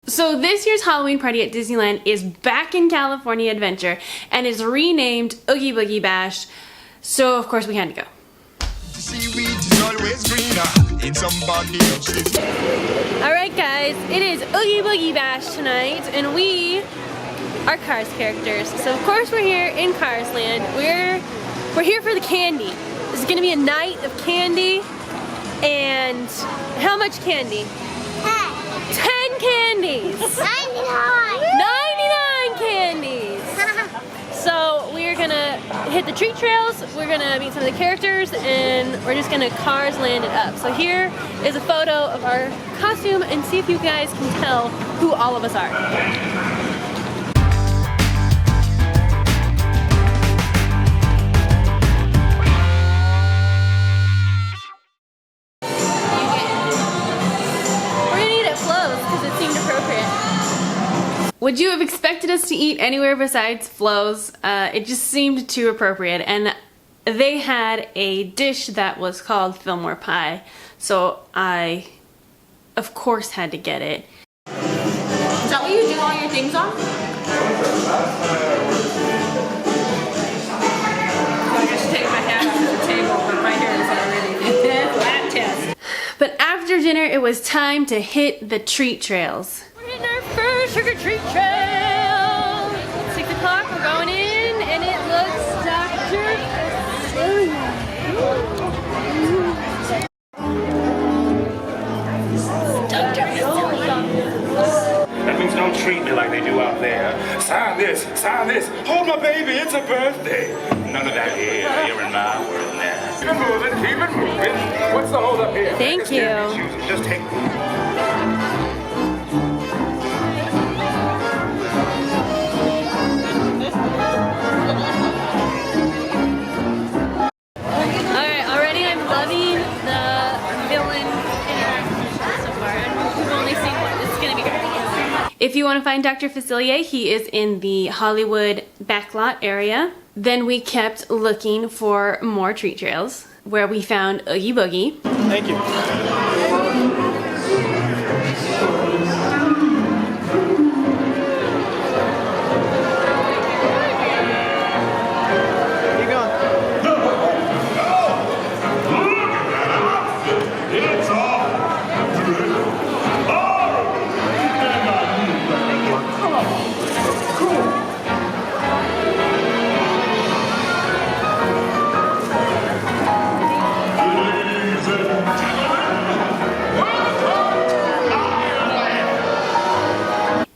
So this year's Halloween party at Disneyland is back in California Adventure and is renamed Oogie Boogie Bash. So of course we had to go. Alright guys, it is Oogie Boogie Bash tonight and we are Cars characters. So of course we're here in Cars Land. We're here for the candy. This is gonna be a night of candy. And how much candy? 10 candies! 99! 99 candies! So we're gonna hit the treat trails, we're gonna meet some of the characters, and we're just gonna Cars Land it up. So here is a photo of our costume and see if you guys can tell who all of us are. Would you have expected us to eat anywhere besides Flo's? It just seemed too appropriate, and they had a dish that was called Fillmore Pie, so I, of course, had to get it. Is that what you do all your things on? I just take my hat off the table, but my hair is already lab test. But after dinner, it was time to hit the treat trails. In our first trick or treat trail. 6 o'clock, we're going in, and it looks Dr. That means don't treat me like they do out there. Sign this, hold my baby, it's a birthday. None of that here, you're in my world now. Keep it moving. What's the hold up here? Thank you. Just take If you want to find DrFaciliate, he is in the Hollywood backlot area. Then we kept looking for more treat trails, where we found Oogie Boogie. Thank you.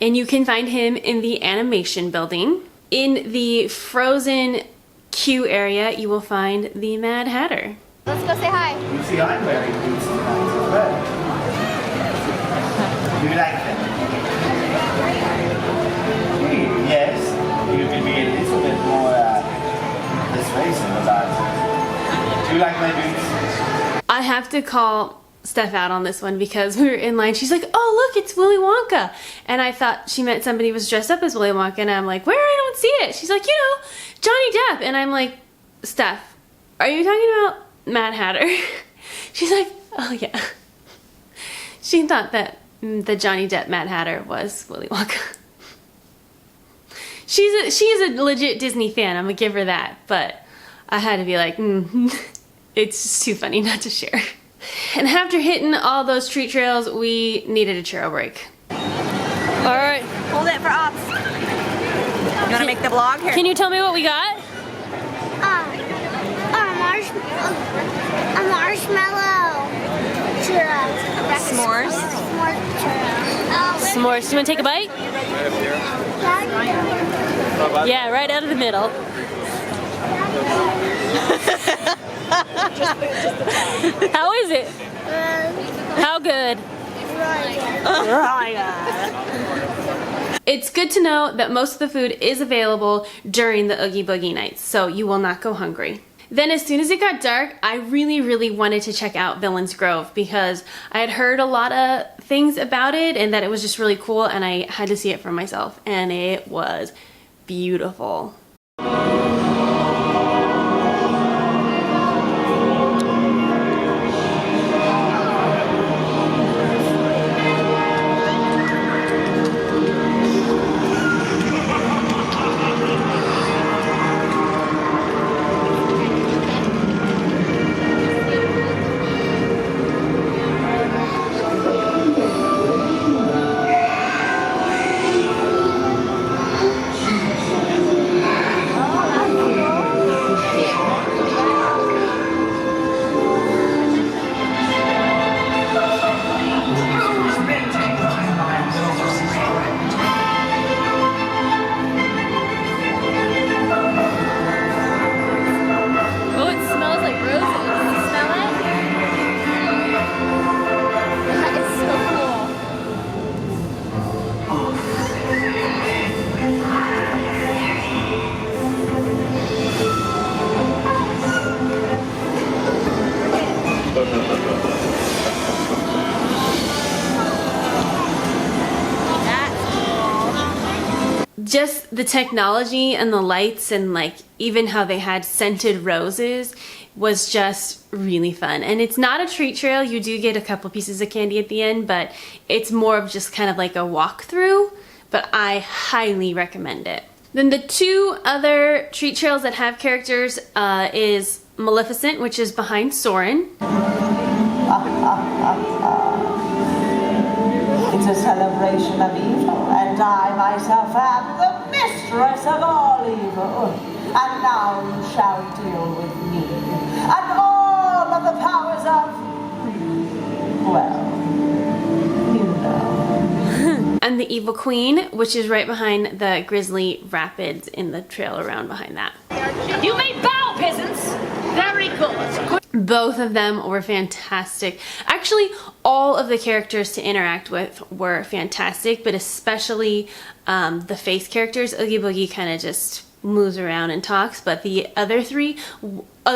And you can find him in the animation building. In the Frozen queue area, you will find the Mad Hatter. Let's go say hi. You see, I'm wearing boots tonight. Do you like them? Yes. You can be a little bit more persuasive about it. Do you like my boots? I have to call Steph out on this one because we were in line. She's like, oh look, it's Willy Wonka. And I thought she meant somebody was dressed up as Willy Wonka, and I'm like, where? I don't see it. She's like, you know, Johnny Depp. And I'm like, Steph, are you talking about Mad Hatter? She's like, oh yeah. She thought that the Johnny Depp Mad Hatter was Willy Wonka. She's a legit Disney fan, I'm gonna give her that, but I had to be like, it's just too funny not to share. And after hitting all those treat trails, we needed a churro break. All right. Hold it for ops. You want to make the vlog here? Can you tell me what we got? A marshmallow churro. S'mores. S'more churro. S'mores. You want to take a bite? Yeah, right out of the middle. How is it? How good? It's good to know that most of the food is available during the Oogie Boogie nights, so you will not go hungry. Then as soon as it got dark, I really wanted to check out Villains Grove because I had heard a lot of things about it and that it was just really cool, and I had to see it for myself, and it was beautiful. just the technology and the lights and like even how they had scented roses was just really fun. And it's not a treat trail. You do get a couple pieces of candy at the end, but it's more of just kind of like a walkthrough, but I highly recommend it. Then the two other treat trails that have characters is Maleficent, which is behind Soren. It's a celebration of evil, and I myself am the mistress of all evil. And now you shall deal with me, and all of the powers of, well, you know. And the Evil Queen, which is right behind the Grizzly Rapids in the trail around behind that. You may bow, peasants. Very good. Both of them were fantastic. Actually, all of the characters to interact with were fantastic, but especially the face characters. Oogie Boogie kind of just moves around and talks, but the other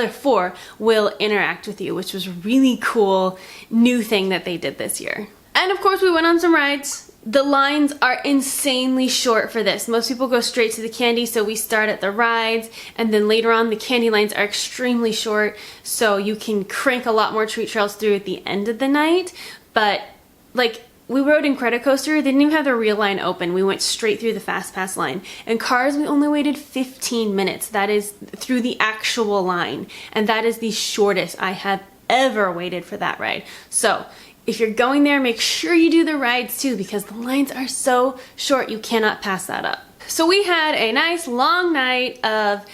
four will interact with you, which was a really cool new thing that they did this year. And of course, we went on some rides. The lines are insanely short for this. Most people go straight to the candy, so we start at the rides, and then later on the candy lines are extremely short, so you can crank a lot more treat trails through at the end of the night. But like, we rode Incredicoaster, they didn't even have the real line open. We went straight through the Fast Pass line. And Cars, we only waited 15 minutes. That is through the actual line, and that is the shortest I have ever waited for that ride. So if you're going there, make sure you do the rides too, because the lines are so short, you cannot pass that up. So we had a nice long night of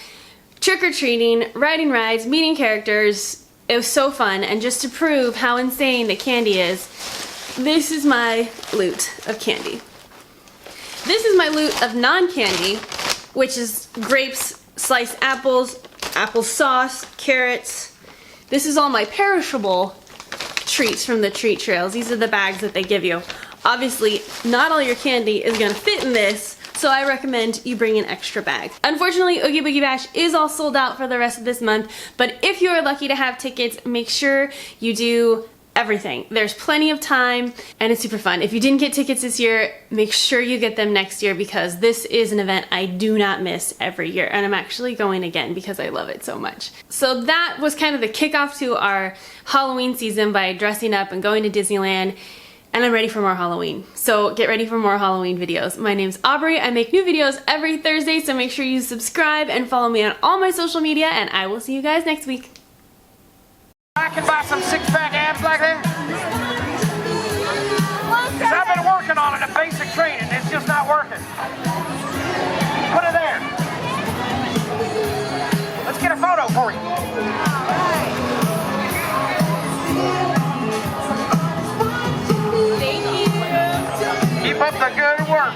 trick-or-treating, riding rides, meeting characters. It was so fun, and just to prove how insane the candy is, this is my loot of candy. This is my loot of non-candy, which is grapes, sliced apples, applesauce, carrots. This is all my perishable treats from the treat trails. These are the bags that they give you. Obviously, not all your candy is gonna fit in this, so I recommend you bring an extra bag. Unfortunately, Oogie Boogie Bash is all sold out for the rest of this month, but if you are lucky to have tickets, make sure you do everything. There's plenty of time, and it's super fun. If you didn't get tickets this year, make sure you get them next year, because this is an event I do not miss every year, and I'm actually going again because I love it so much. So that was kind of the kickoff to our Halloween season by dressing up and going to Disneyland, and I'm ready for more Halloween. So get ready for more Halloween videos. My name's Aubrey. I make new videos every Thursday, so make sure you subscribe and follow me on all my social media, and I will see you guys next week. I can buy some six-pack abs like that? Because I've been working on it, a basic training. It's just not working. Put it there. Let's get a photo for you. Thank you. Keep up the good work.